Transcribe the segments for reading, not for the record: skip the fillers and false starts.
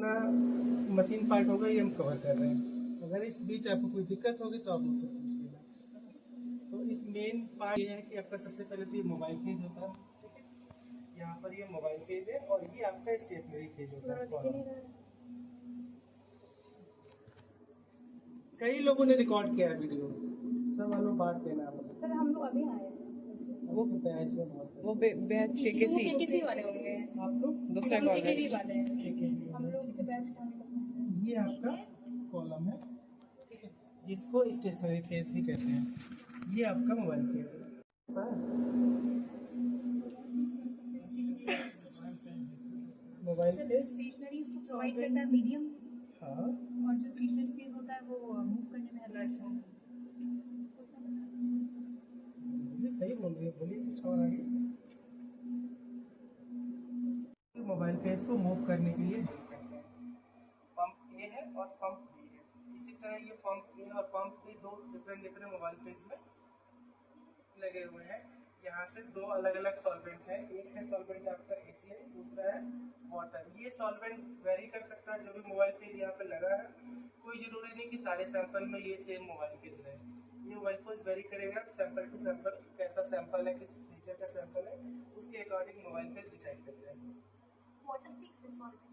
अपना machine part होगा ये हम कवर कर रहे हैं। अगर इस बीच आपको कोई दिक्कत होगी तो आप मुझसे पूछ लेना। तो इस मेन पार्ट ये है कि आपका सबसे पहले तो ये मोबाइल फेज होता है, ठीक है। यहाँ पर ये मोबाइल फेज है और ये आपका स्टेशनरी फेज होता है। कई लोगों ने रिकॉर्ड किया है वीडियो, सब वालों बात लेना आप सर। हम लोग अभी आए वो बैच है बहुत सारे। वो बैच के वाले होंगे आप लोग दूसरा कॉलेज वाले हम लोग के बैच का ये आपका कॉलम है, ठीक है, जिसको स्टेशनरी फेज भी कहते हैं। ये आपका मोबाइल फेज है। मोबाइल फेज स्टेशनरी उसको प्रोवाइड करता है मीडियम, हाँ, और जो स्टेशनरी फेज होता है वो मूव करने में हेल्प करता है। ये सही बोल रही है, बोलिए कुछ और आगे। मोबाइल फेज को मूव करने के लिए पंप ए है और पंप बी है। इसी तरह ये पंप ए और पंप बी दो डिफरेंट मोबाइल फेज में लगे हुए हैं। यहाँ से दो अलग अलग सॉल्वेंट है। एक है सॉल्वेंट आपका ACN, दूसरा है वाटर। ये सॉल्वेंट वेरी कर सकता है। जो भी मोबाइल फेज यहाँ पे लगा है, कोई जरूरी नहीं कि सारे सैंपल में ये सेम मोबाइल फेज रहे। ये मोबाइल फेज वेरी करेगा सैंपल टू सैंपल, कैसा सैंपल है, किस नेचर का सैंपल है, उसके अकॉर्डिंग मोबाइल फेज डिसाइड करते हैं। वाटर फिक्स है सॉल्वेंट।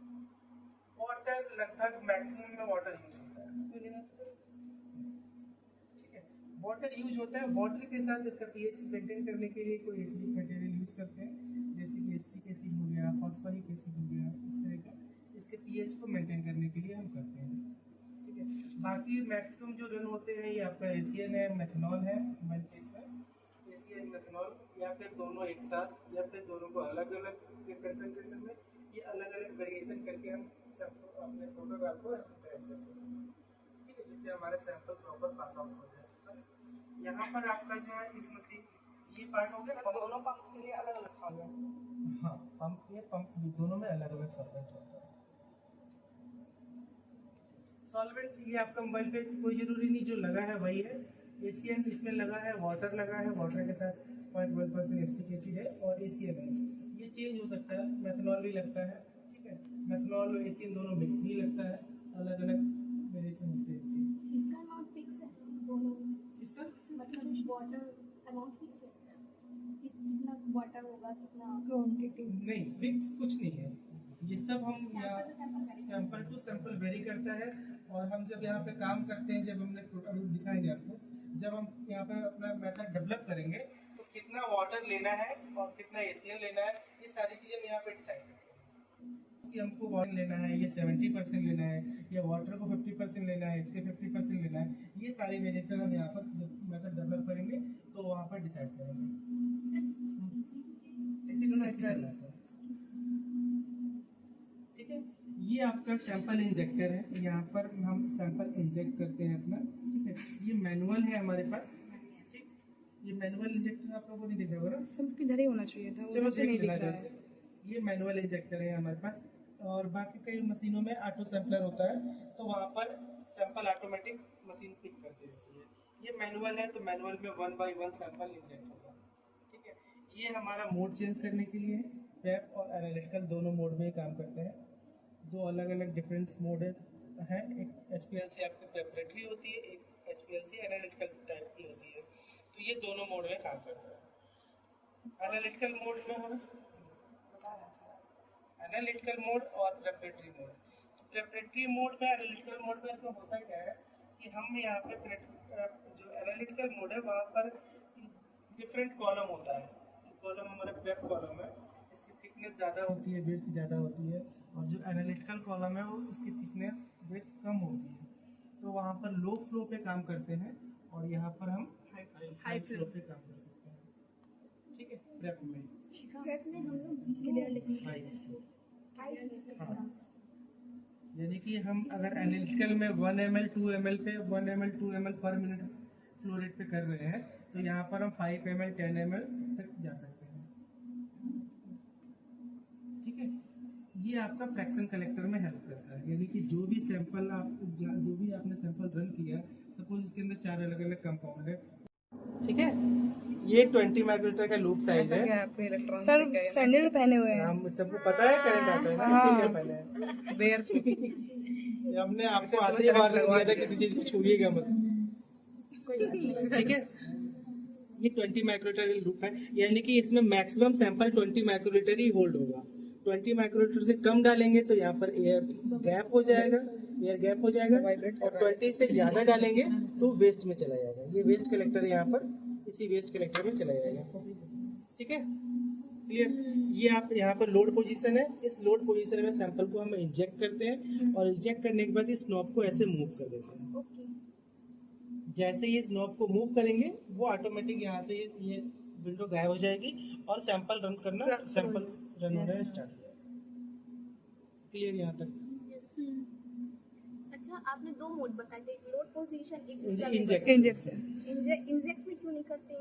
वाटर लगभग मैक्सिमम में वाटर यूज होता है, ठीक है। वाटर यूज होता है। वाटर के साथ इसका पीएच मेंटेन करने के लिए कोई एसिडिक मटेरियल यूज करते हैं, जैसे कि एसिटिक एसिड हो गया, फॉस्फोरिक एसिड हो गया, इस तरह का इसके पीएच को मेंटेन करने के लिए हम करते हैं, ठीक है। बाकी मैक्सिमम जो रन होते हैं ये आपका ACN है, मेथनॉल है मोबाइल फेज में। ACN मेथनॉल या फिर दोनों एक साथ या फिर दोनों को अलग अलग कंसंट्रेशन में, ये अलग अलग वेरिएशन करके हम सब अपने प्रोटोकॉल को टेस्ट करते हैं, ठीक है, जिससे हमारा सैंपल प्रॉपर पास आउट हो जाए। यहाँ पर आपका जो है इस मशीन ये पार्ट हो गया। दोनों पंप के लिए अलग अलग सॉल्वेंट। हाँ, पंप ये पंप दोनों में अलग अलग सॉल्वेंट होता है। सॉल्वेंट ये आपका मोबाइल फेज कोई जरूरी नहीं, जो लगा है वही है। ACN इसमें लगा है, वाटर लगा है, वाटर के साथ 0.1% एसिटिक एसिड है और ACN है। ये चेंज हो सकता है, मेथनॉल भी लगता है, ठीक है। मेथनॉल और ACN दोनों मिक्स भी लगता है, अलग अलग वेरिएशन होते हैं इसके। इसका अमाउंट फिक्स है दोनों, इसका मतलब वाटर अमाउंट फिक्स है, कितना वाटर होगा, कितना क्वांटिटी नहीं, फिक्स कुछ नहीं है। ये सब हम यहाँ सैंपल टू सैंपल वेरी करता है। और हम जब यहाँ पे काम करते हैं, जब हमने अभी दिखाएंगे आपको, जब हम यहाँ पे अपना मेथड डेवलप करेंगे तो कितना वाटर लेना है और कितना ACN लेना है, ये सारी चीज़ें हम यहाँ पे डिसाइड करते हैं कि हमको वाटर लेना है, ये 70% लेना है, या वाटर को 50% लेना है, इसके 50% लेना है। ये सारी वेरिएशन हम यहाँ पर मेथड डेवलप करेंगे तो वहाँ पर डिसाइड करेंगे। ठीक है, ये आपका सैंपल इंजेक्टर है। यहाँ पर हम सैंपल इंजेक्ट करते हैं अपना, ठीक है। ये मैनुअल है हमारे पास, ठीक। ये मैनुअल इंजेक्टर आप लोगों को नहीं दिख रहा होगा, सबके इधर ही होना चाहिए था, चलो उधर से नहीं देख दिख लेना रहा है। ये मैनुअल इंजेक्टर है हमारे पास। और बाकी कई मशीनों में ऑटो सैंपलर होता है, तो वहाँ पर सैंपल ऑटोमेटिक मशीन पिक करती रहती है। ये मैनुअल है, तो मैनुअल में 1 बाय 1 सैंपल इंजेक्ट होगा, ठीक है। ये हमारा मोड चेंज करने के लिए है। प्रेप और एनालिटिकल दोनों मोड में काम करते हैं। दो अलग अलग डिफरेंस मोड है। एक HPLC आपकी प्रेपरेटरी होती है, एक HPLC एनालिटिकल टाइप की होती है। तो ये दोनों मोड में काम करता है। एनालिटिकल मोड में हम एनालिटिकल मोड और प्रेपरेटरी मोड। तो प्रेपरेटरी मोड में, एनालिटिकल मोड में तो होता क्या है कि हम यहाँ पे जो एनालिटिकल मोड है वहाँ पर डिफरेंट कॉलम होता है। कॉलम हमारा प्रेप कॉलम है, इसकी थिकनेस ज़्यादा होती है, विड्थ ज़्यादा होती है। और जो एनालिटिकल कॉलम है वो उसकी थिकनेस विड्थ कम होती है। तो वहाँ पर लो फ्लो पे काम करते हैं और यहाँ पर हम हाई फ्लो पे काम कर सकते हैं, ठीक है। प्रेप में हम लोग क्लियर लिखने हाँ, यानी कि हम अगर एनालिटिकल में 1 ml 2 ml पे 1 ml 2 ml पर मिनट फ्लो रेट पे कर रहे हैं, तो यहाँ पर हम 5 ml 10 ml तक जा सकते हैं, ठीक है। ये आपका फ्रैक्शन कलेक्टर में हेल्प करता है। यानी कि जो भी सैंपल आप जो भी आपने सैंपल रन किया, सपोज इसके अंदर 4 अलग अलग कंपाउंड है, ठीक है, ये 20 माइक्रोमीटर का लूप साइज है। सर सैंडल पहने हुए हैं। हम सबको पता है करंट आता है ना, इसीलिए पहले है। बेयर ये हमने आपको आखिरी बार दिया था, किसी चीज को छूइएगा मत। ठीक है, ये 20 माइक्रोमीटर लूप है, यानी कि इसमें मैक्सिमम सैंपल 20 माइक्रोमीटर ही होल्ड होगा। 20 माइक्रोमीटर से कम डालेंगे तो यहाँ पर एयर गैप हो जाएगा, एयर गैप हो जाएगा, और 20 से ज्यादा डालेंगे तो वेस्ट में चला जाएगा। ये वेस्ट कलेक्टर यहाँ पर, इसी वेस्ट कलेक्टर में चला जाएगा। ठीक है, क्लियर। ये आप यहाँ पर लोड पोजीशन है, इस लोड पोजीशन में सैंपल को हम इंजेक्ट करते हैं, और इंजेक्ट करने के बाद इस नॉब को ऐसे मूव कर देते हैं। जैसे ही इस नॉब को मूव करेंगे वो ऑटोमेटिक यहाँ से ये विंडो गायब हो जाएगी और सैंपल रन होना स्टार्ट हो जाएगा। क्लियर यहाँ तक? अच्छा, आपने दो मोड बताए थे, load position, inject. Injection. Inject में क्यों नहीं करते?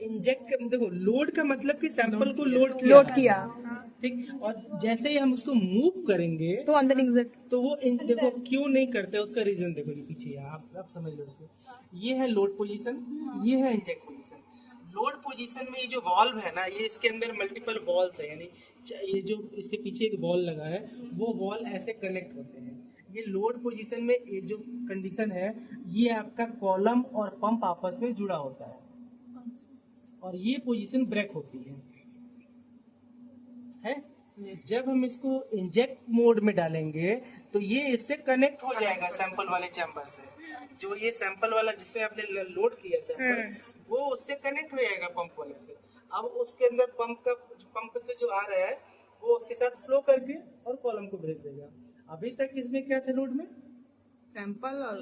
इंजेक्ट देखो, लोड का मतलब कि सैंपल को लोड किया ठीक, और जैसे ही हम उसको मूव करेंगे तो अंदर इंजेक्ट, तो वो देखो क्यों नहीं करते, उसका रीजन देखो ये पीछे है, आप समझ लो उसको। ये है लोड पोजीशन, ये है इंजेक्ट पोजीशन। लोड पोजीशन में ये जो वॉल्व है ना, ये इसके अंदर मल्टीपल वॉल्स है, यानी ये जो इसके पीछे एक वॉल लगा है वो वॉल ऐसे कनेक्ट होते हैं। ये लोड पोजीशन में ये जो कंडीशन है, ये आपका कॉलम और पंप आपस में जुड़ा होता है, और ये पोजीशन ब्रेक होती है। जब हम इसको इंजेक्ट मोड में डालेंगे तो ये इससे कनेक्ट हो जाएगा सैंपल वाले चैम्बर से। जो ये सैंपल वाला जिसमें आपने लोड किया सैंपल, वो उससे कनेक्ट हो जाएगा पंप वाले से। अब उसके अंदर पंप से जो आ रहा है वो उसके साथ फ्लो करके और कॉलम को भेज देगा। अभी तक इसमें क्या था, लोड में सैंपल और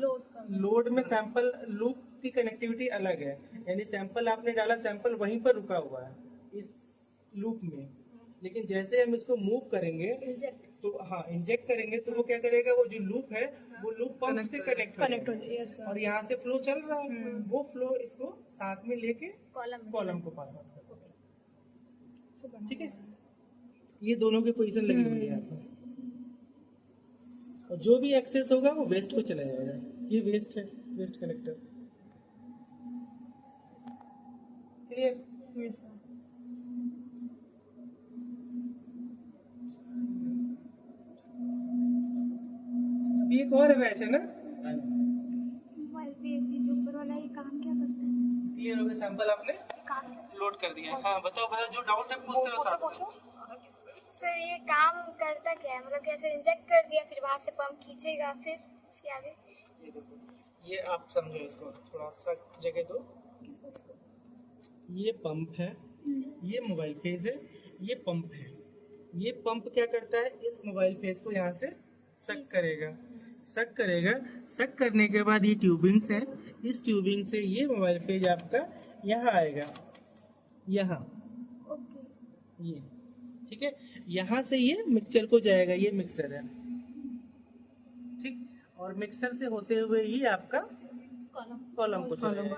लोड में सैंपल लूप की कनेक्टिविटी अलग है, यानी सैंपल आपने डाला, सैंपल वहीं पर रुका हुआ है इस लूप में। लेकिन जैसे हम इसको मूव करेंगे तो हाँ इंजेक्ट करेंगे तो वो क्या करेगा, वो जो लूप है वो लूप पंप से कनेक्ट हो जाएगा, और यहाँ से फ्लो चल रहा है, वो फ्लो इसको साथ में लेके कॉलम को पास आउट कर। ठीक है, ये दोनों की पोजीशन लगी हुई है यहाँ पर, और जो भी एक्सेस होगा वो वेस्ट को चला जाएगा। ये वेस्ट है, वेस्ट कलेक्टर। क्लियर? अभी एक और है वैसे ना, मोबाइल पे जो ऊपर वाला ये काम क्या करता है? क्लियर हो गया, सैंपल आपने लोड कर दिया। हाँ बताओ, जो डाउट है पूछते रहो साथ। सर ये काम करता क्या है, मतलब कैसे इंजेक्ट कर दिया फिर वहाँ से पंप खींचेगा, फिर उसके आगे? ये देखो, ये आप समझो इसको, थोड़ा सा जगह दो। ये पंप है, ये मोबाइल फेज है, ये पंप है। ये पंप क्या करता है, इस मोबाइल फेज को यहाँ से सक करेगा, सक करने के बाद ये ट्यूबिंग्स है, इस ट्यूबिंग से ये मोबाइल फेज आपका यहाँ आएगा, यहाँ ये। ठीक है, यहाँ से ये मिक्सचर को जाएगा, ये मिक्सर है। ठीक, और मिक्सर से होते हुए ही आपका कॉलम को चलेगा।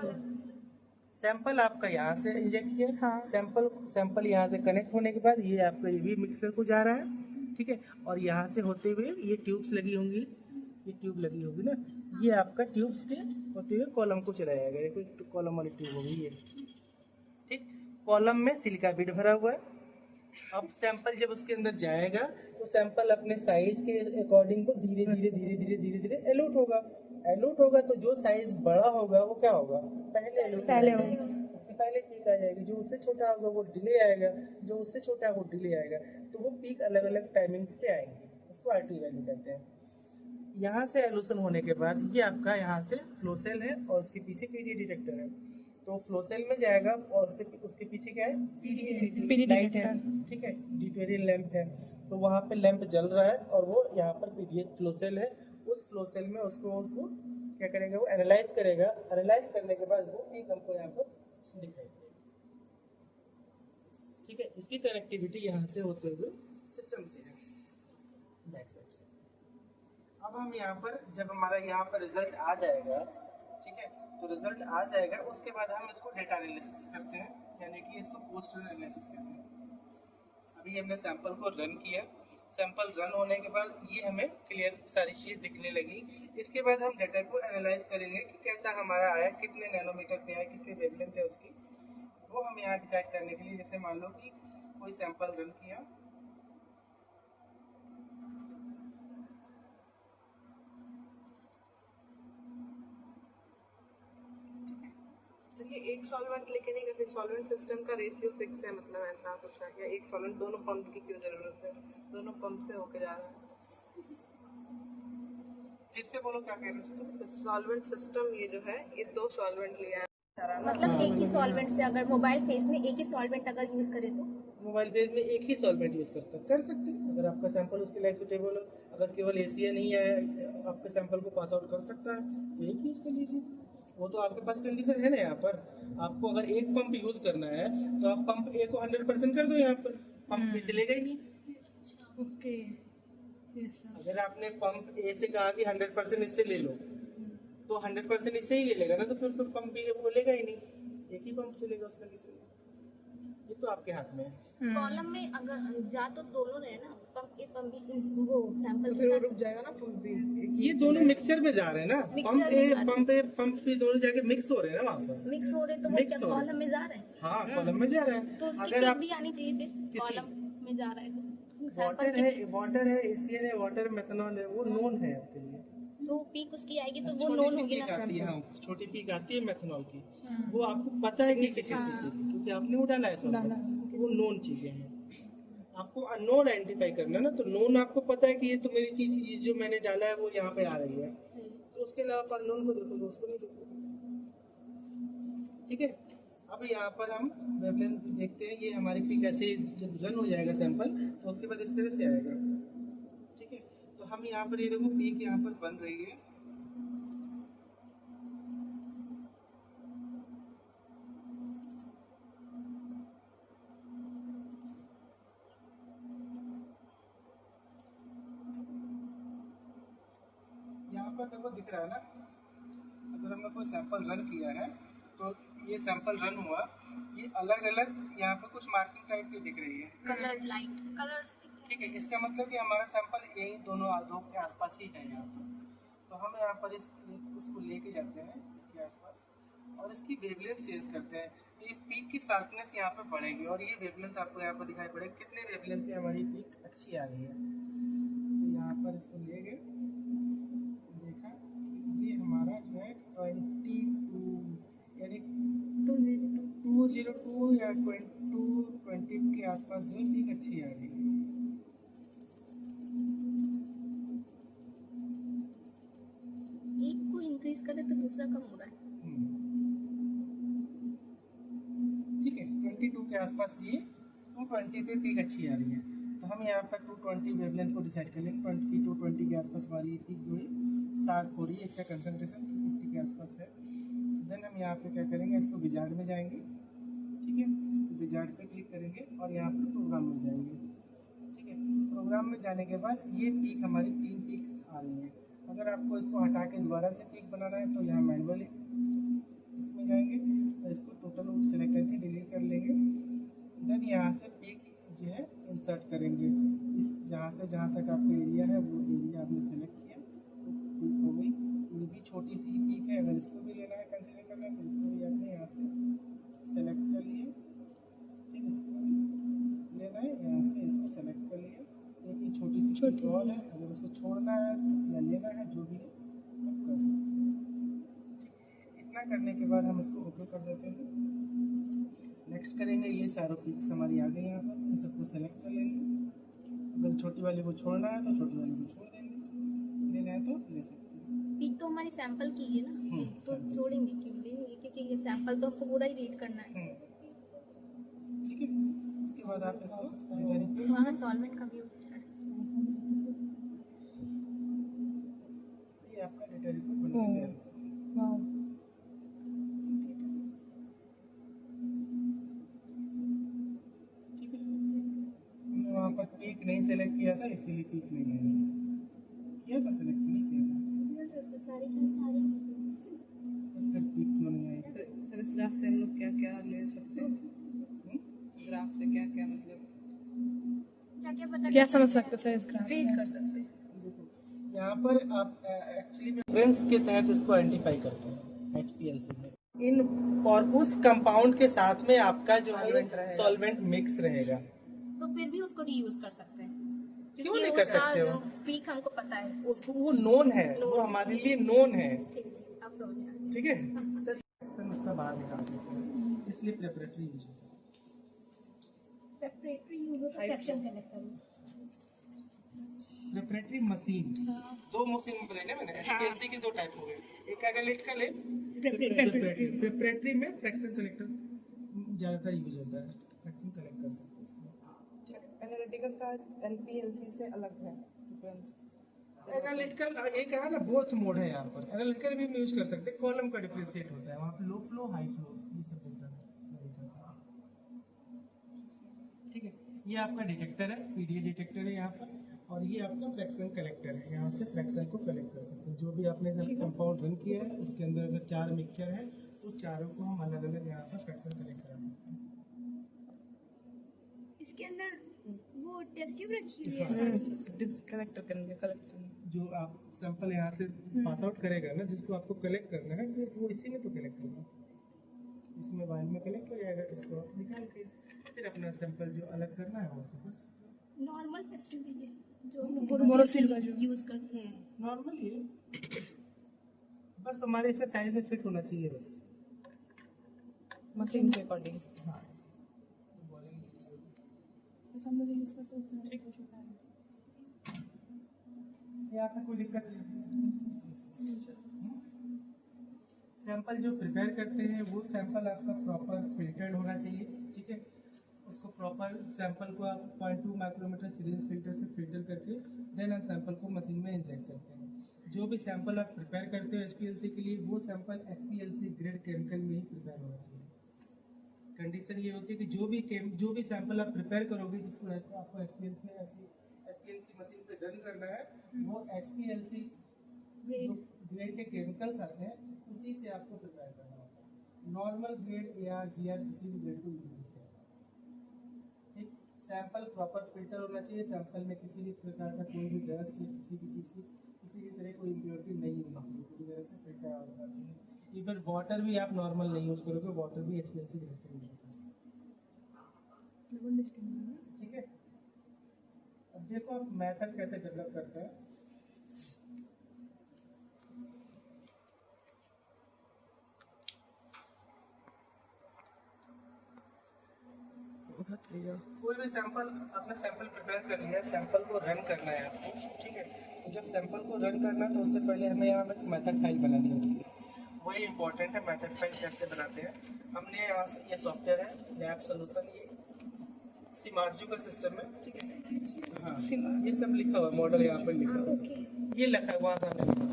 सैंपल आपका यहाँ से इंजेक्ट किया, हाँ। सैंपल यहाँ से कनेक्ट होने के बाद ये आपका ये भी मिक्सर को जा रहा है। ठीक है, और यहाँ से होते हुए ये ट्यूब्स लगी होंगी, ये ट्यूब लगी होगी ना, ये आपका ट्यूब्स के होते हुए कॉलम को चला जाएगा। ये कोई कॉलम वाली ट्यूब होगी ये। ठीक, कॉलम में सिलिका बीड भरा हुआ है। अब सैंपल जब उसके अंदर जाएगा तो सैंपल अपने साइज के अकॉर्डिंग को धीरे धीरे एलोट होगा। तो जो साइज बड़ा होगा वो क्या होगा, पहले होगा, उसके पहले पीक आ जाएगी। जो उससे छोटा होगा वो डिले आएगा, जो उससे छोटा है वो डिले आएगा। तो वो पीक अलग अलग टाइमिंग्स पे आएंगे, उसको आरटी वैल्यू कहते हैं। यहाँ से एलूशन होने के बाद ये आपका यहाँ से फ्लो सेल है और उसके पीछे पीडी डिटेक्टर है। तो फ्लो सेल में जाएगा और उसके पीछे क्या है, पीडी लाइट है। ठीक है, डिटेरियल लैंप है, तो वहाँ पे लैंप जल रहा है और वो यहाँ पर पीडी फ्लो सेल है। उस फ्लो सेल में उसको क्या करेगा, वो एनालाइज करेगा। एनालाइज करने के बाद वो पीक हमको यहाँ पर दिखाई देगा। ठीक है, इसकी कनेक्टिविटी यहाँ से होते हुए सिस्टम से है, बैक साइड से। अब हम यहाँ पर जब हमारा यहाँ पर रिजल्ट आ जाएगा, ठीक है, तो रिजल्ट आ जाएगा, उसके बाद हम इसको डेटा एनालिसिस करते हैं, यानी कि इसको पोस्ट एनालिसिस करते हैं। अभी हमने सैंपल को रन किया, सैंपल रन होने के बाद ये हमें क्लियर सारी चीज़ दिखने लगी। इसके बाद हम डाटा को एनालाइज करेंगे कि कैसा हमारा आया, कितने नैनोमीटर पे आया, कितनी वेवलेंथ है उसकी, वो हम यहाँ डिसाइड करने के लिए, जैसे मान लो कि कोई सैंपल रन किया, ये एक सॉल्वेंट लेके नहीं करते, सॉल्वेंट सिस्टम का रेशियो फिक्स है, मतलब ऐसा कुछ है या एक सॉल्वेंट दोनों पंप की क्यों जरूरत है, दोनों पंप से होके जा रहा है। फिर से बोलो क्या कह रहे हो। तो सॉल्वेंट सिस्टम ये जो है ये 2 सॉल्वेंट लिया है, मतलब एक ही सॉल्वेंट से अगर मोबाइल फेस में एक ही सॉल्वेंट अगर यूज करे तो मोबाइल फेस में एक ही सॉल्वेंट यूज कर सकते हैं। अगर आपका सैंपल उसके लिए सुटेबल हो, अगर केवल एशिया नहीं है आपके सैंपल को पास आउट कर सकता है तो एक यूज कर लीजिए। वो तो आपके पास कंडीशन है ना, यहाँ पर आपको अगर एक पंप यूज करना है तो आप पंप ए को 100% कर दो, यहाँ पर पंप बी चलेगा ही नहीं। ओके। अगर आपने पंप ए से कहा कि 100% इससे ले लो तो 100% इससे ही ले लेगा ना, तो फिर पंप बी वो लेगा ही नहीं, एक ही पंप चलेगा उस कंडीशन में। ये तो आपके हाथ में है। कॉलम में अगर जा तो दोनों रहे ना, पंप ए पंप बी, वो सैंपल फिर वो रुक जाएगा ना पंप भी। ये दोनों मिक्सचर में जा रहे हैं ना, पंप बी दोनों जाके मिक्स हो रहे हैं ना, वहाँ पर मिक्स हो रहे तो वो क्या कॉलम में जा रहे हैं? हाँ कॉलम में जा रहे हैं। तो उसकी अगर आप भी आनी चाहिए फिर, कॉलम में जा रहा है तो वाटर है एशियन है, वाटर मेथनॉल है, वो नोन है आपके लिए, तो पीक उसकी आएगी तो वो नोन होगी ना। आती है, हाँ छोटी पीक आती है मेथनॉल की, वो आपको पता है कि किस चीज की, क्योंकि आपने वो डाला है सब, वो नोन चीजें हैं। आपको अननोन आइडेंटिफाई करना है ना, तो नोन आपको पता है कि ये तो मेरी चीज जो मैंने डाला है वो यहाँ पे आ रही है, तो उसके अलावा अननोन को देखो तो उसको नहीं देखो। ठीक है, अब यहाँ पर हम वेवलेंथ देखते हैं। ये हमारी पीक ऐसे जब रन हो जाएगा सैंपल तो उसके बाद इस तरह से आएगा। ठीक है, तो हम यहाँ पर ये देखो पीक यहाँ पर बन रही है, यहाँ पर देखो दिख रहा है ना। अगर हमने कोई सैंपल रन किया है तो ये सैंपल रन हुआ, ये अलग अलग यहाँ पर कुछ मार्किंग टाइप की दिख रही है, कलर लाइट कलर्स। ठीक है, इसका मतलब कि हमारा सैंपल यही दोनों दो के आसपास ही है यहाँ पर। तो हम यहाँ पर उसको लेके जाते हैं इसके आसपास और इसकी वेवलेंथ चेंज करते हैं, तो ये पीक की शार्पनेस यहाँ पे बढ़ेगी और ये वेवलेंथ आपको यहाँ पर दिखाई पड़ेगी कितने वेवलेंथ पे हमारी पीक अच्छी आ रही है। तो यहाँ पर इसको ले गए, देखा ये हमारा जो है 22 यानी 202 या 220 के आसपास जो है पीक अच्छी आ रही है। एक को इंक्रीज करे तो दूसरा कम हो रहा है। ठीक है, 22 के आसपास ये 220 पे पीक अच्छी आ रही है, तो हम यहाँ पर 220 वेवलेंथ को डिसाइड कर लेंगे। 220 के आसपास हमारी पीक जो है शार्प हो रही है, इसका कंसंट्रेशन 250 के आसपास है। देन हम यहाँ पे क्या करेंगे, इसको विजार्ड में जाएंगे। ठीक है, विजार्ड पे क्लिक करेंगे और यहाँ पर प्रोग्राम में जाएंगे। ठीक है, प्रोग्राम में जाने के बाद ये पीक हमारी 3 पीक आ रही है। अगर आपको इसको हटा के दोबारा से पीक बनाना है तो यहाँ मैनुअली इसमें जाएंगे और इसको टोटल सेलेक्ट करके डिलीट कर लेंगे। देन यहाँ से पीक जो है इंसर्ट करेंगे, इस जहाँ से जहाँ तक आपका एरिया है वो एरिया आपने सेलेक्ट किया तो पीक हो गई। ये भी छोटी सी पीक है, अगर इसको भी लेना है कंसीडर करना है तो इसको भी आपने यहाँ से सेलेक्ट कर लिए। ठीक, इसको भी लेना है, यहाँ से इसको सेलेक्ट कर लिया। एक ही छोटी सी पीक और है, अगर उसको छोड़ना है या लेना है जो भी है आप कर सकते हैं। ठीक, इतना करने के बाद हम इसको ओके कर देते हैं। नेक्स्ट करेंगे, ये सारों पिक्स हमारी आ गई यहाँ पर, इन सबको सेलेक्ट कर लेंगे। अगर छोटी वाली को छोड़ना है तो छोटी वाली को छोड़ देंगे, लेना है तो ले सकते हैं। पीक तो हमारी सैंपल की है ना, तो छोड़ेंगे क्यों, लेंगे क्योंकि ये सैंपल तो हमको पूरा ही रीड करना है। ठीक है, उसके बाद आप इसको वहाँ सॉल्वेंट का भी होता है। ये आपका डेटा रिपोर्ट बन गया है। ठीक है, हमने वहाँ पर पीक नहीं सेलेक्ट किया था इसीलिए पीक नहीं आया, किया था सेलेक्ट नहीं किया था तो फिर पीक क्यों नहीं आई। सर इस ग्राफ से हम लोग क्या क्या ले सकते हैं, ग्राफ से क्या क्या मतलब क्या क्या पता क्या समझ सकते हैं सर इस ग्राफ रीड से? कर सकते हैं। देखो यहाँ पर आप एक्चुअली रेफरेंस के तहत इसको आइडेंटिफाई करते हैं HPLC में इन, और उस कंपाउंड के साथ में आपका जो Solvent है रहेगा। सॉल्वेंट मिक्स रहेगा। तो फिर भी उसको रीयूज कर सकते हैं क्यों क्योंकि नहीं कर उसका सकते हो? जो पीक हमको पता है। उसको वो नोन है, वो हमारे लिए नोन है। ठीक आप समझ आए। ठीक है, सर उसका बाहर निकाल सकते हैं, इसलिए प्रेपरेटरी यूज होता है। प्रेपरेटरी यूज होता है फ्रैक्शन कलेक्टर। प्रेपरेटरी मशीन, दो मशीन में बताया मैंने। HPLC के दो टाइप हो गए, एक एनालिटिकल है, प्रेपरेटरी में फ्रैक्शन कलेक्टर ज्यादातर यूज होता है, फ्रैक्शन कलेक्ट कर सकते हैं इसमें। एनालिटिकल का NPLC से अलग है डिफरेंस। एनालिटिकल एक है ना, बोथ मोड है यहाँ पर। एनालिटिकल भी हम यूज कर सकते हैं, कॉलम का डिफरेंशिएट होता है वहाँ पे, लो फ्लो हाई फ्लो ये सब होता है। ठीक है, ये आपका डिटेक्टर है, PDA डिटेक्टर है यहाँ पर, और ये आपका फ्रैक्शन कलेक्टर है। यहाँ से फ्रैक्शन को कलेक्ट कर सकते हैं। जो भी आपने जब कंपाउंड रन किया है उसके अंदर अगर 4 मिक्सचर है तो चारों को हम अलग अलग यहाँ पर फ्रैक्शन कलेक्ट करा सकते हैं। इसके अंदर वो टेस्ट ट्यूब रखी हुई है हाँ। सर। कलेक्टर करेंगे कलेक्टर जो आप सैंपल यहाँ से पास आउट करेगा ना, जिसको आपको कलेक्ट करना है, वो इसी में तो कलेक्ट होगा, इसमें वाइल में कलेक्ट हो जाएगा। इसको आप निकाल के फिर अपना सैंपल जो अलग करना है वो उसको बस नॉर्मल टेस्ट ट्यूब है ये जो बोरोसिल बोरोसिल का जो यूज करते हैं। नॉर्मल ये बस हमारे इसमें साइज में फिट होना चाहिए बस। मशीन के अकॉर्डिंग। हाँ, जैसे हम लोग यूज करते हैं उस तरह ठीक। का कुछ होता है। यहाँ पे कोई दिक्कत नहीं। सैंपल जो प्रिपेयर करते हैं वो सैंपल आपका प्रॉपर फिल्टर्ड होना चाहिए। ठीक है, उसको प्रॉपर सैंपल को आप 0.2 माइक्रोमीटर सीरीज फिल्टर से फिल्टर करके देन हम सैंपल को मशीन में इंजेक्ट करते हैं। जो भी सैंपल आप प्रिपेयर करते हो HPLC के लिए, वो सैंपल HPLC ग्रेड केमिकल में ही प्रिपेयर होना चाहिए। कंडीशन ये होती है कि जो भी सैंपल आप प्रिपेयर करोगे, जिसको आपको HPLC मशीन पे रन करना है, वो HPLC ग्रेड के केमिकल्स आते हैं, उसी से आपको प्रिपेयर करना होता है। नॉर्मल ग्रेड AR GR किसी भी ग्रेड को यूज नहीं करना। ठीक, सैंपल प्रॉपर फिल्टर होना चाहिए। सैंपल में किसी भी प्रकार का कोई भी डस्ट या किसी भी चीज़ की किसी भी तरह कोई इम्प्योरिटी नहीं होनी चाहिए, पूरी तरह से फिल्टर होना चाहिए। इवन वाटर भी आप नॉर्मल नहीं यूज करोगे, वाटर भी HPLC ग्रेड का यूज होता है। ठीक है, अब देखो आप मेथड कैसे डेवलप करते हैं। कोई भी सैंपल, अपना सैंपल प्रिपेयर कर लिया, सैंपल को रन करना है आपको। ठीक है, तो जब सैंपल को रन करना है तो उससे पहले हमें यहाँ एक मेथड फाइल बनानी होती है। वही इंपॉर्टेंट है, मेथड फाइल कैसे बनाते हैं। हमने यहाँ से, ये सॉफ्टवेयर है लैब सोल्यूशन, ये सिमार्जू का सिस्टम है। ठीक है, हाँ ये सब लिखा हुआ, मॉडल यहाँ पर लिखा हुआ, ये लिखा है वहाँ से हमने लिखा।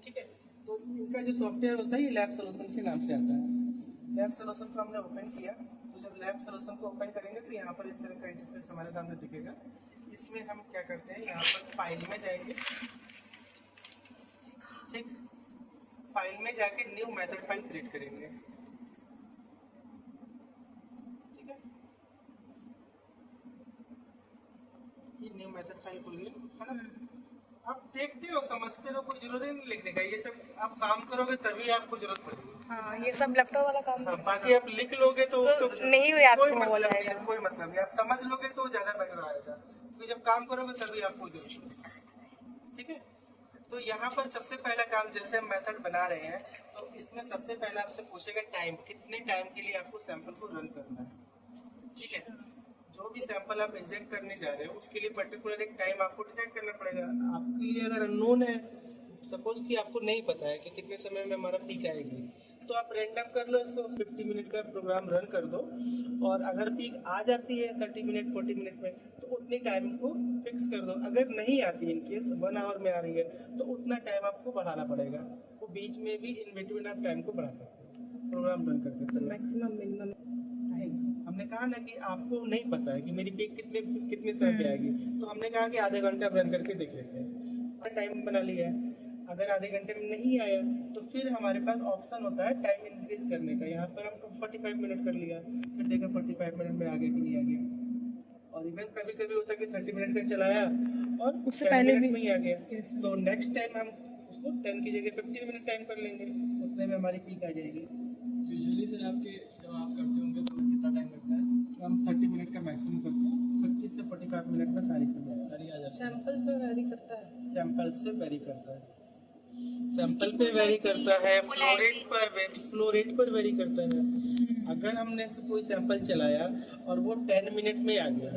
ठीक है, तो इनका जो सॉफ्टवेयर होता है ये लैब सोल्यूशन के नाम से आता है। लैब सोल्यूशन को हमने ओपन किया, तो जब लैब सोल्यूशन को ओपन करेंगे तो यहाँ पर इस तरह का इंटरफेस हमारे सामने दिखेगा। इसमें हम क्या करते हैं, यहाँ पर फाइल में जाएंगे। ठीक, फाइल में जाके न्यू मेथड फाइल क्रिएट करेंगे। ठीक है, ये न्यू मेथड फाइल खुल गई है ना। आप देखते हो, समझते हो, कोई जरूरी नहीं लिखने का, ये सब आप काम करोगे तभी आपको जरूरत पड़ेगी। हाँ, ये सब लैपटॉप वाला काम हाँ, बाकी आप लिख लोगे तो उसको नहीं हुई आपको कोई मतलब बोला नहीं है, जाएगा। कोई मतलब नहीं। आप समझ लोगे तो ज्यादा बेटर आएगा, क्योंकि जब काम करोगे तभी आपको जरूरत है। ठीक है, तो यहाँ पर सबसे पहला काम, जैसे हम मेथड बना रहे हैं, तो इसमें सबसे पहले आपसे पूछेगा टाइम, कितने टाइम के लिए आपको सैंपल को रन करना है। ठीक है, जो भी सैंपल आप इंजेक्ट करने जा रहे हो उसके लिए पर्टिकुलर एक टाइम आपको डिसाइड करना पड़ेगा। आपके लिए अगर अननोन है, सपोज कि आपको नहीं पता है कि कितने समय में हमारा पीक आएगी, तो आप रैंडम कर लो इसको, 50 मिनट का प्रोग्राम रन कर दो, और अगर पीक आ जाती है 30 मिनट 40 मिनट में, तो उतने टाइम को फिक्स कर दो। अगर नहीं आती, इन केस 1 आवर में आ रही है, तो उतना टाइम आपको बढ़ाना पड़ेगा। वो बीच में भी इन बिटवीन आप टाइम को बढ़ा सकते हो प्रोग्राम रन करते समय। मैक्सिमम मिनिमम हमने कहा ना कि आपको नहीं पता है कि मेरी पीक कितने समय पे आएगी, तो हमने कहा कि आधे घंटे आप रन करके देख लेते हैं। टाइम बना लिया है, अगर आधे घंटे में नहीं आया तो फिर हमारे पास ऑप्शन होता है टाइम इंक्रीज करने का। यहाँ पर हम 45 मिनट कर लिया, फिर देखा 45 मिनट में आ गया कि नहीं आ गया। और इवन कभी कभी होता है कि 30 मिनट का चलाया और उससे 10 पहले मिनट भी। में ही आ गया। तो नेक्स्ट टाइम हम उसको 10 की जगह 15 मिनट टाइम कर लेंगे, उतने में हमारी पीक आ जाएगी। यूजुअली सर आपके जब आप करते होंगे तो कितना टाइम लगता है? हम 30 मिनट का मैक्सिमम करते हैं, 30 से 45 मिनट में सारी चीज़ें आ सारी आ जाती सैंपल पे वेरी करता है। सैंपल से वेरी करता है, सैंपल पे वेरी करता है, फ्लो रेट पर वेरी करता है। अगर हमने से कोई सैंपल चलाया और वो 10 मिनट में आ गया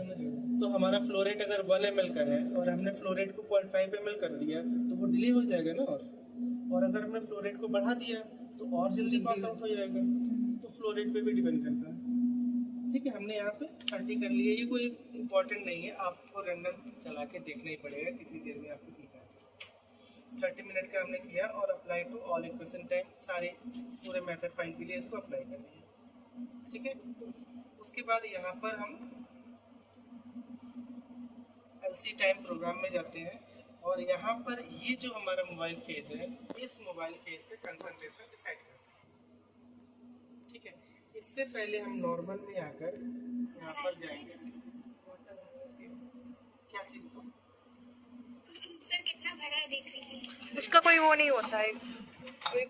तो हमारा फ्लो रेट अगर 1 ml का है और हमने फ्लो रेट को 0.5 ml कर दिया तो वो डिले हो जाएगा ना। और अगर हमने फ्लो रेट को बढ़ा दिया तो और जल्दी पास आउट हो जाएगा। तो फ्लो रेट पे भी डिपेंड करता है। ठीक है, हमने यहाँ पे 30 कर लिया। ये कोई इम्पोर्टेंट नहीं है, आपको रैंडम चला के देखना ही पड़ेगा कितनी देर में आपको पीक है। 30 मिनट का हमने किया और apply to all equation time, सारे पूरे मेथड फाइंड के लिए इसको अप्लाई कर दिया। ठीक है, उसके बाद यहाँ पर हम LC टाइम प्रोग्राम में जाते हैं और यहाँ पर ये जो हमारा मोबाइल फेज है, इस मोबाइल फेज का कंसंट्रेशन डिसाइड करते हैं। ठीक है, इससे पहले हम नॉर्मल में आकर यहाँ पर जाएंगे। क्या चीज़ को सर कितना भरा है देख लीजिए। इसका कोई वो नहीं होता है, कोई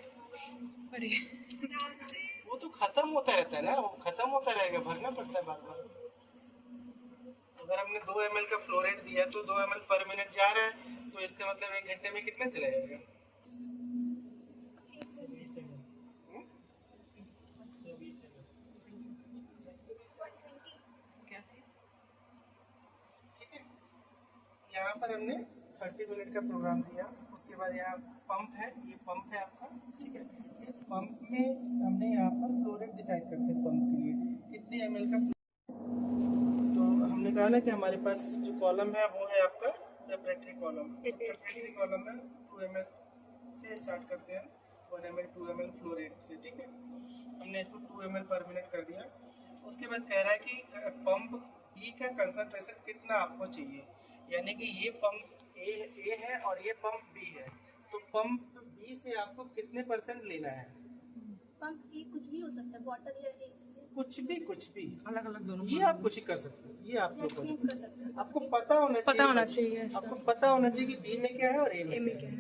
अरे वो तो खत्म होता रहता है ना, वो खत्म होता रहेगा, भरना पड़ता है बार बार। अगर हमने 2 ml का फ्लो रेट दिया तो 2 ml पर मिनट जा रहा है, तो इसका मतलब 1 घंटे में कितना चला जाएगा? क्या चीज? ठीक है, यहाँ पर हमने 30 मिनट का प्रोग्राम दिया। उसके बाद यहाँ पंप है, ये पंप है आपका। ठीक है, इस पंप में हमने यहाँ पर फ्लो रेट डिसाइड करते हैं पंप के लिए कितने ml का। तो हमने कहा ना कि हमारे पास जो कॉलम है वो है आपका प्रेपरेटरी कॉलम। प्रेपरेटरी कॉलम में 2 ml से स्टार्ट करते हैं, 1 ml 2 ml फ्लो रेट से। ठीक है, हमने इसको 2 ml पर मिनट कर दिया। उसके बाद कह रहा है कि पंप बी का कंसंट्रेशन कितना आपको चाहिए, यानी कि ये पंप ए है और ये पंप बी है, तो पंप बी से आपको कितने % लेना है? पंप ये कुछ भी हो सकता है, बॉटल या कुछ भी अलग अलग दोनों। ये आप कुछ ही कर सकते हो, ये आप लोग चेंज कर सकते हैं। आपको पता होना चाहिए ऐसा। आपको पता होना चाहिए कि बी में क्या है और ए A में क्या है।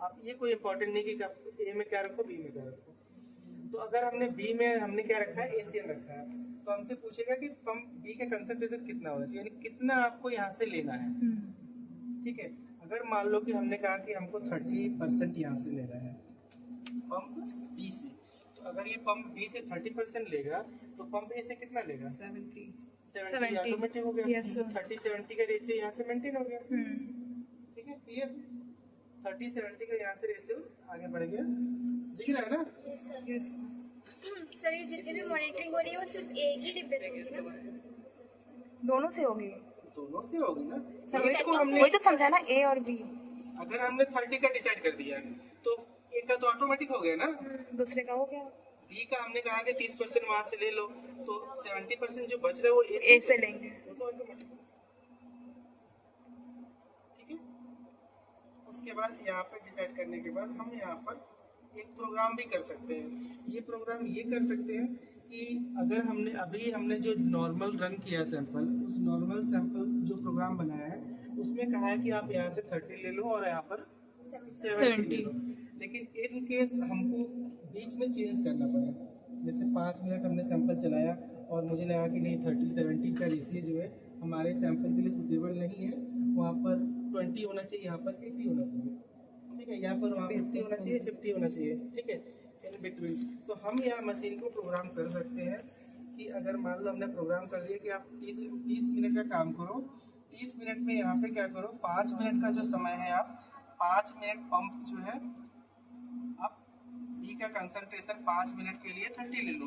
आप ये कोई इम्पोर्टेंट नहीं कि आप ए में क्या रखो बी में क्या रखो। तो अगर हमने बी में हमने क्या रखा है, ACN रखा है, तो हमसे पूछेगा कि पंप बी का कंसंट्रेशन कितना होना चाहिए, यानी कितना आपको यहाँ से लेना है। ठीक है, अगर मान लो कि हमने कहा कि हमको 30% यहाँ से लेना है पंप बी से, तो अगर ये पंप बी से 30% लेगा तो पंप ए से कितना लेगा? 70 ऑटोमेटिक हो गया। Yes, sir. 30-70 का रेशियो यहाँ से मेंटेन हो गया। ठीक है, क्लियर। 30-70 का यहाँ से रेशियो आगे बढ़ गया, दिख रहा है ना? सर ये जितनी भी मॉनिटरिंग हो रही है वो सिर्फ एक ही डिब्बे से होगी ना? दोनों से होगी। दोनों से होगी ना। वही एक को हमने वही तो समझा ना, A और B। अगर हमने 30 का डिसाइड कर दिया तो एक का तो ऑटोमेटिक हो गया ना। दूसरे का हो गया, बी का हमने कहा कि 30% वहां से ले लो, तो 70% जो बच रहा है वो A से लेंगे। वो तो ऑटोमेटिक। ठीक है, उसके बाद यहाँ पे डिसाइड करने के बाद हम यहाँ पर एक प्रोग्राम भी कर सकते हैं। ये प्रोग्राम ये कर सकते हैं कि अगर हमने जो नॉर्मल रन किया सैंपल, उस नॉर्मल सैंपल जो प्रोग्राम बनाया है उसमें कहा है कि आप यहाँ से 30 ले लो और यहाँ पर 70 ले लो। लेकिन इन केस हमको बीच में चेंज करना पड़े, जैसे 5 मिनट हमने सैंपल चलाया और मुझे लगा कि नहीं 30-70 का रेशियो जो है हमारे सैंपल के लिए सुटेबल नहीं है, वहाँ पर 20 होना चाहिए, यहाँ पर 80 होना चाहिए। ठीक है, यहाँ पर वहाँ 50 होना चाहिए, 50 होना चाहिए। ठीक है, इन बिटवीन। तो हम यहाँ मशीन को प्रोग्राम कर सकते हैं कि अगर मान लो हमने प्रोग्राम कर लिया कि आप 30 मिनट का काम करो, 30 मिनट में यहाँ पे क्या करो, 5 मिनट का जो समय है आप 5 मिनट पंप जो है आप बी का कंसंट्रेशन 5 मिनट के लिए 30 ले लो।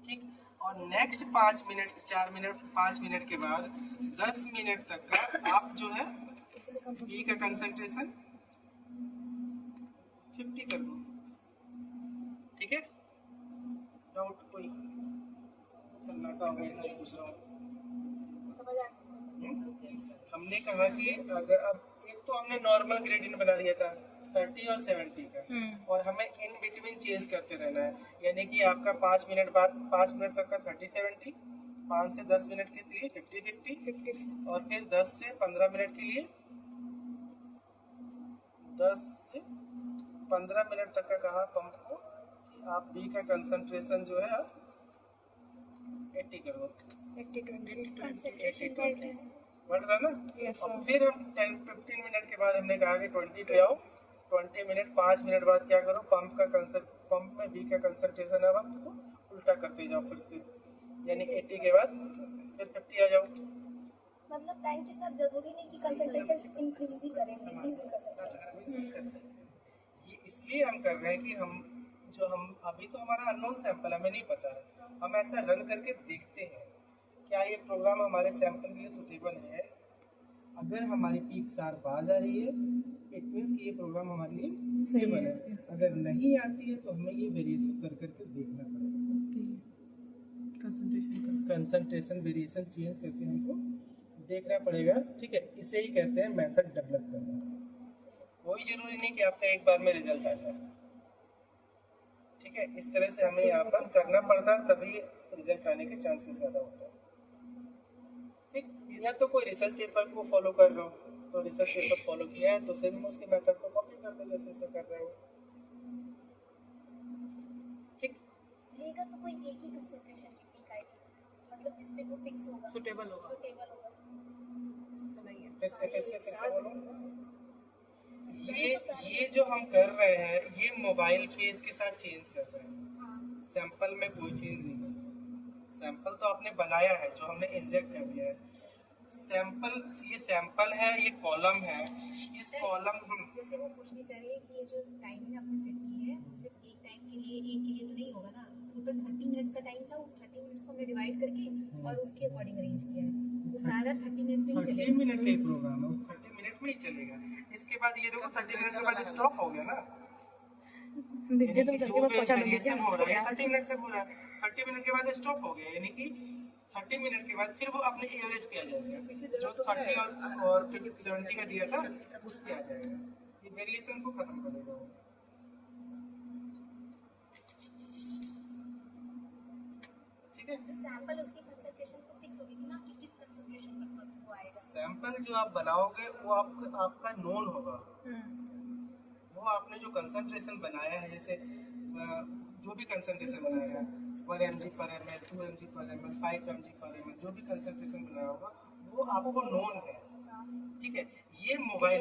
ठीक, और नेक्स्ट 5 मिनट के बाद 10 मिनट तक का आप जो है बी का कंसंट्रेशन 50 कर दो। ठीक है, डाउट कोई? सन्नाटा हो गया, इसलिए पूछ रहा हूँ। हमने कहा कि अगर अब एक उसको हमने नॉर्मल ग्रेडियंट बना दिया था 30 और 70 का, और हमें इन बिटवीन चेंज करते रहना है। यानी कि आपका 5 मिनट बाद 5 मिनट तक का 30-70, 5 से 10 मिनट के लिए 50-50, और फिर 10 से 15 मिनट के लिए 10 से 15 मिनट तक का कहा पंप को कि आप बी का कंसंट्रेशन जो है आप 80 करो, 80-20 बढ़ रहा ना। Yes, और sir. फिर हम 10-15 मिनट के बाद हमने कहा कि 20 पे आओ, 20 मिनट 5 मिनट बाद क्या करो, पंप में बी का कंसंट्रेशन अब आपको उल्टा करते जाओ फिर से, यानी 80 के बाद फिर 50 आ जाओ। मतलब टाइम के साथ जरूरी नहीं कि कंसंट्रेशन इंक्रीज ही करें, डिक्रीज भी कर सकते हैं। ये इसलिए हम कर रहे हैं कि हम अभी तो हमारा अननोन सैंपल हमें नहीं पता है, हम ऐसा रन करके देखते हैं क्या ये प्रोग्राम हमारे सैंपल के लिए सुटेबल है। अगर हमारी पीक सार बाज आ रही है, इट मीन्स कि ये प्रोग्राम हमारे लिए सुटेबल है। अगर नहीं आती है तो हमें ये वेरिएशन कर करके देखना पड़ेगा, कंसंट्रेशन वेरिएशन चेंज करके हमको देखना पड़ेगा। ठीक है, इसे ही कहते हैं मेथड डेवलप करना। कोई जरूरी नहीं कि आपका एक बार में रिजल्ट आ जाए। ठीक है, इस तरह से हमें यहाँ पर करना पड़ता है, तभी रिजल्ट आने के चांसेस ज्यादा होते हैं। ठीक, या तो कोई रिसर्च पेपर को फॉलो कर रहे हो, तो रिसर्च पेपर फॉलो किया है तो सेम उसके मेथड को कॉपी कर दो जैसे ऐसे कर रहे हो। ठीक, रहेगा तो कोई एक ही कंसंट्रेशन की पीक आएगी, मतलब जिसपे वो फिक्स होगा, सुटेबल होगा। सुटेबल होगा। ऐसा नहीं है। फिर से बोलो। ये जो हम कर रहे हैं ये मोबाइल फेज के साथ चेंज कर रहे हैं, सैंपल में कोई चेंज नहीं है। सैंपल तो आपने बनाया है, जो हमने इंजेक्ट कर दिया है। ये सैंपल है, ये कॉलम है, इस कॉलम जैसे वो पूछनी चाहिए कि ये जो टाइमिंग आपने सेट की है वो सिर्फ एक टाइम के लिए, एक के लिए तो नहीं होगा ना। टोटल 30 मिनट्स का टाइम था, उस 30 मिनट्स को हमने डिवाइड करके और उसके अकॉर्डिंग अरेंज किया है। वो सारा 30 मिनट्स में ही 30 चलेगा। मिनट का ही प्रोग्राम है, 30 मिनट में ही चलेगा। इसके बाद ये देखो 30 मिनट के बाद स्टॉप हो गया ना, दीदी तुम सबके पास पहुंचा दोगे क्या? हो रहा है 30 मिनट तक हो रहा है, 30 मिनट के बाद स्टॉप हो गया, यानी कि 30 मिनट के बाद फिर वो अपने एवरेज पे आ जाएगा, जो 30 और 70 का दिया था उस पे आ जाएगा। ये वेरिएशन को खत्म कर देगा वो। ठीक है, जो सैंपल उसकी कंसंट्रेशन तो फिक्स होगी ना कि किस कंसंट्रेशन पर वो आएगा। सैंपल जो आप बनाओगे वो आपका नोन होगा। वो आपने जो कंसंट्रेशन बनाया है, जैसे जो भी कंसंट्रेशन बनाया है 1 mg पर ml, 2 mg पर ml, 5 mg पर ml, जो भी कंसंट्रेशन बनाया होगा वो आपको नोन है। ठीक है, ये मोबाइल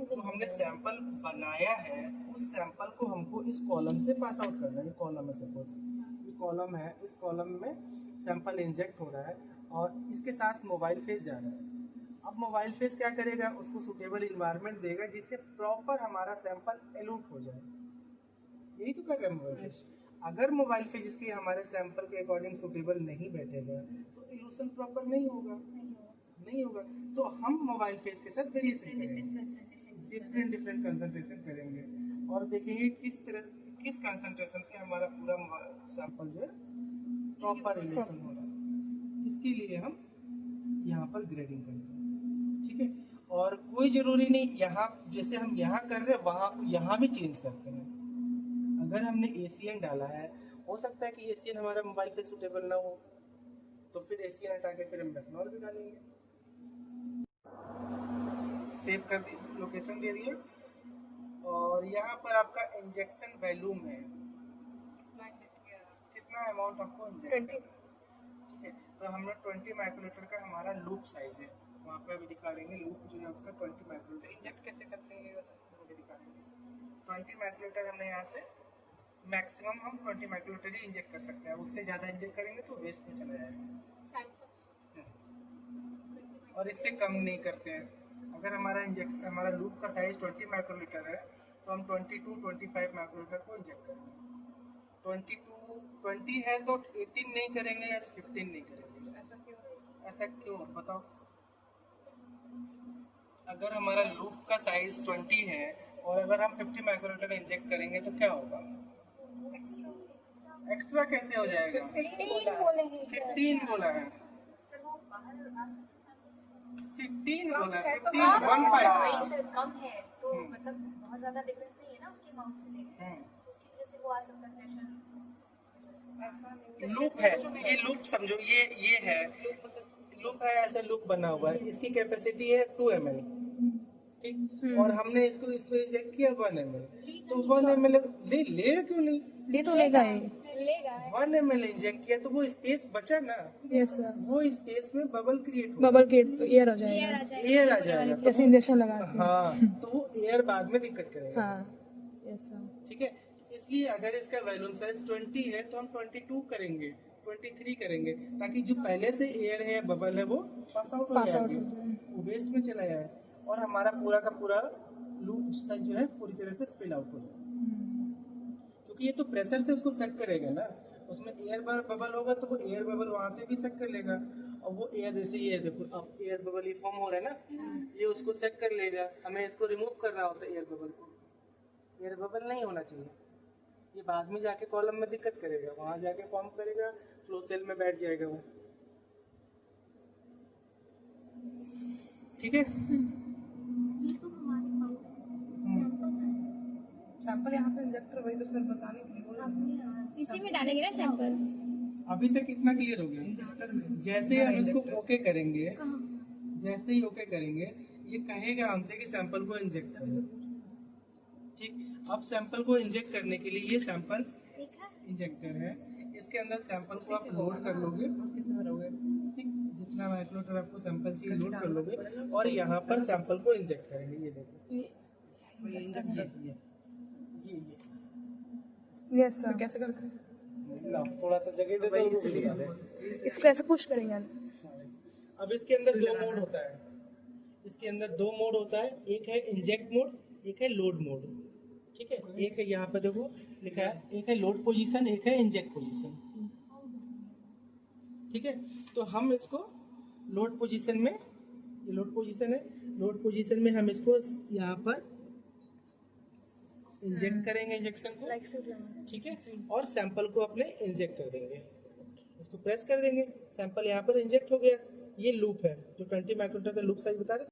जो हमने सैंपल बनाया है उस सैंपल को हमको इस कॉलम से पास आउट करना है। ये कॉलम है, सपोज ये कॉलम है, इस कॉलम में सैंपल इंजेक्ट हो रहा है और इसके साथ मोबाइल फेज जा रहा है। अब मोबाइल फेज क्या करेगा, उसको सुटेबल इन्वायरमेंट देगा जिससे प्रॉपर हमारा सैंपल एलूट हो जाए। यही तो कर रहे हैं मोबाइल फेज। अगर मोबाइल फेज इसके हमारे सैंपल के अकॉर्डिंग सुटेबल नहीं बैठेगा तो इल्यूशन प्रॉपर नहीं होगा। तो हम मोबाइल फेज के साथ वेरिएशन करेंगे, डिफरेंट कंसंट्रेशन करेंगे और देखेंगे किस कंसंट्रेशन पे हमारा पूरा सैंपल जो है प्रॉपर इल्यूशन हो रहा है। इसके लिए हम यहाँ पर ग्रेडिंग करेंगे। ठीक है, और कोई जरूरी नहीं यहाँ जैसे हम यहाँ कर रहे हैं वहाँ यहाँ भी चेंज करते हैं। अगर हमने ACN डाला है, हो सकता है कि ACN हमारा मोबाइल पे सूटेबल ना हो, तो फिर ACN हटा के फिर हम मेथनॉल भी डालेंगे। सेव कर दी, लोकेशन दे दिया, और यहाँ पर आपका इंजेक्शन वैल्यूम है, कितना अमाउंट आपको इंजेक्ट करना है। ठीक है, तो हमने 20 माइक्रोलीटर का हमारा लूप साइज है, वहाँ पे अभी दिखा देंगे लूप जो है उसका 20 माइक्रोलीटर। इंजेक्ट कैसे करते हैं ये बताओ। दिखा देंगे 20 माइक्रोलीटर हमने यहाँ से मैक्सिमम हम 20 माइक्रोलीटर ही इंजेक्ट कर सकते हैं, उससे ज़्यादा इंजेक्ट करेंगे तो वेस्ट में चला जाएगा और इससे कम नहीं करते हैं। अगर हमारा लूप का साइज 20 माइक्रोलीटर है तो हम 22-25 माइक्रोलीटर को इंजेक्ट करेंगे। 20 है तो 18 नहीं करेंगे या 15 नहीं करेंगे। ऐसा क्यों बताओ। अगर हमारा लूप का साइज 20 है और अगर हम 50 माइक्रोलीटर इंजेक्ट करेंगे तो क्या होगा, एक्स्ट्रा कैसे हो जाएगा। 15 बोला है, 15 15 बोला, है तो 15 15 वही सर कम है तो मतलब बहुत ज्यादा डिफरेंस नहीं है ना उसके माउथ से लेकर, तो उसकी वजह से वो आ सकता है प्रेशर। लूप है, ये लूप समझो, ये है लूप है, ऐसा लूप बना हुआ है, इसकी कैपेसिटी है 2 ml, ठीक, और हमने इसको इसमें इंजेक्ट किया 1 ml, तो 1 ml ले क्यों नहीं, दे तो लेगा ही। लेगा 1 ml इंजेक्ट किया तो वो स्पेस बचा ना, यस सर, वो स्पेस में बबल क्रिएट हो, बबल के एयर हो एयर जाएगा आ जाएगा एयर आ जाएगा, तो जैसे इंजेक्शन लगा के। हाँ तो वो एयर बाद में दिक्कत करेगा, हाँ यस सर, ठीक है। इसलिए अगर इसका वॉल्यूम साइज 20 है तो हम 22 करेंगे, 23 करेंगे, ताकि जो पहले से एयर है बबल है वो पास आउट हो पास जाए, आउट हो जाए। वो वेस्ट में चला जाए और हमारा पूरा का पूरा लूप साइज जो है पूरी तरह से फिल आउट हो जाए, क्योंकि ये तो प्रेशर से उसको सक करेगा ना, उसमें एयर बबल होगा तो वो एयर बबल वहां से भी सक कर लेगा, और वो एयर जैसे ये देखो अब एयर बबल ये फॉर्म हो रहा है ना, ये उसको सक कर लेगा, हमें इसको रिमूव करना होता है एयर बबल को, एयर बबल नहीं होना चाहिए, ये बाद में जाके कॉलम में दिक्कत करेगा, वहां जाके फॉर्म करेगा, फ्लो सेल में बैठ जाएगा वो, ठीक है। ये तो हमारे सैंपल यहाँ से इंजेक्टर वही तो सर बताने के लिए बोल रहे हैं। इसी में डालेंगे ना सैंपल। अभी तक इतना क्लियर हो गया, जैसे ही हम इसको ओके करेंगे, जैसे ही ओके करेंगे ये कहेगा हमसे कि सैंपल को इंजेक्ट करो, ठीक। अब सैंपल को इंजेक्ट करने के लिए ये सैंपल इंजेक्टर है, इसके अंदर सैंपल को आप लोड कर लोगे, ठीक, जितना माइक्रोमीटर आपको सैंपल चाहिए लोड कर लोगे, और यहाँ पर सैंपल को इंजेक्ट करेंगे, ये देखो ये यस सर। कैसे करते हैं? लाओ, थोड़ा सा जगह दे दो, रुको दिखा दे। इसको ऐसे पुश करेंगे। अब इसके अंदर 2 मोड होता है, इसके अंदर 2 मोड होता है, एक है इंजेक्ट मोड, एक है लोड मोड, ठीक है। एक है यहाँ पे देखो लिखा है, एक है लोड पोजीशन, एक है इंजेक्ट पोजीशन, ठीक है। तो हम इसको लोड पोजीशन में, ये लोड पोजीशन है, लोड पोजीशन में हम इसको यहाँ पर इंजेक्ट करेंगे इंजेक्शन को, ठीक है, और सैंपल को अपने इंजेक्ट कर देंगे, इसको प्रेस कर देंगे, सैंपल यहाँ पर इंजेक्ट हो गया, ये लूप है जो 20 माइक्रोमीटर का लूप साइज बता रहे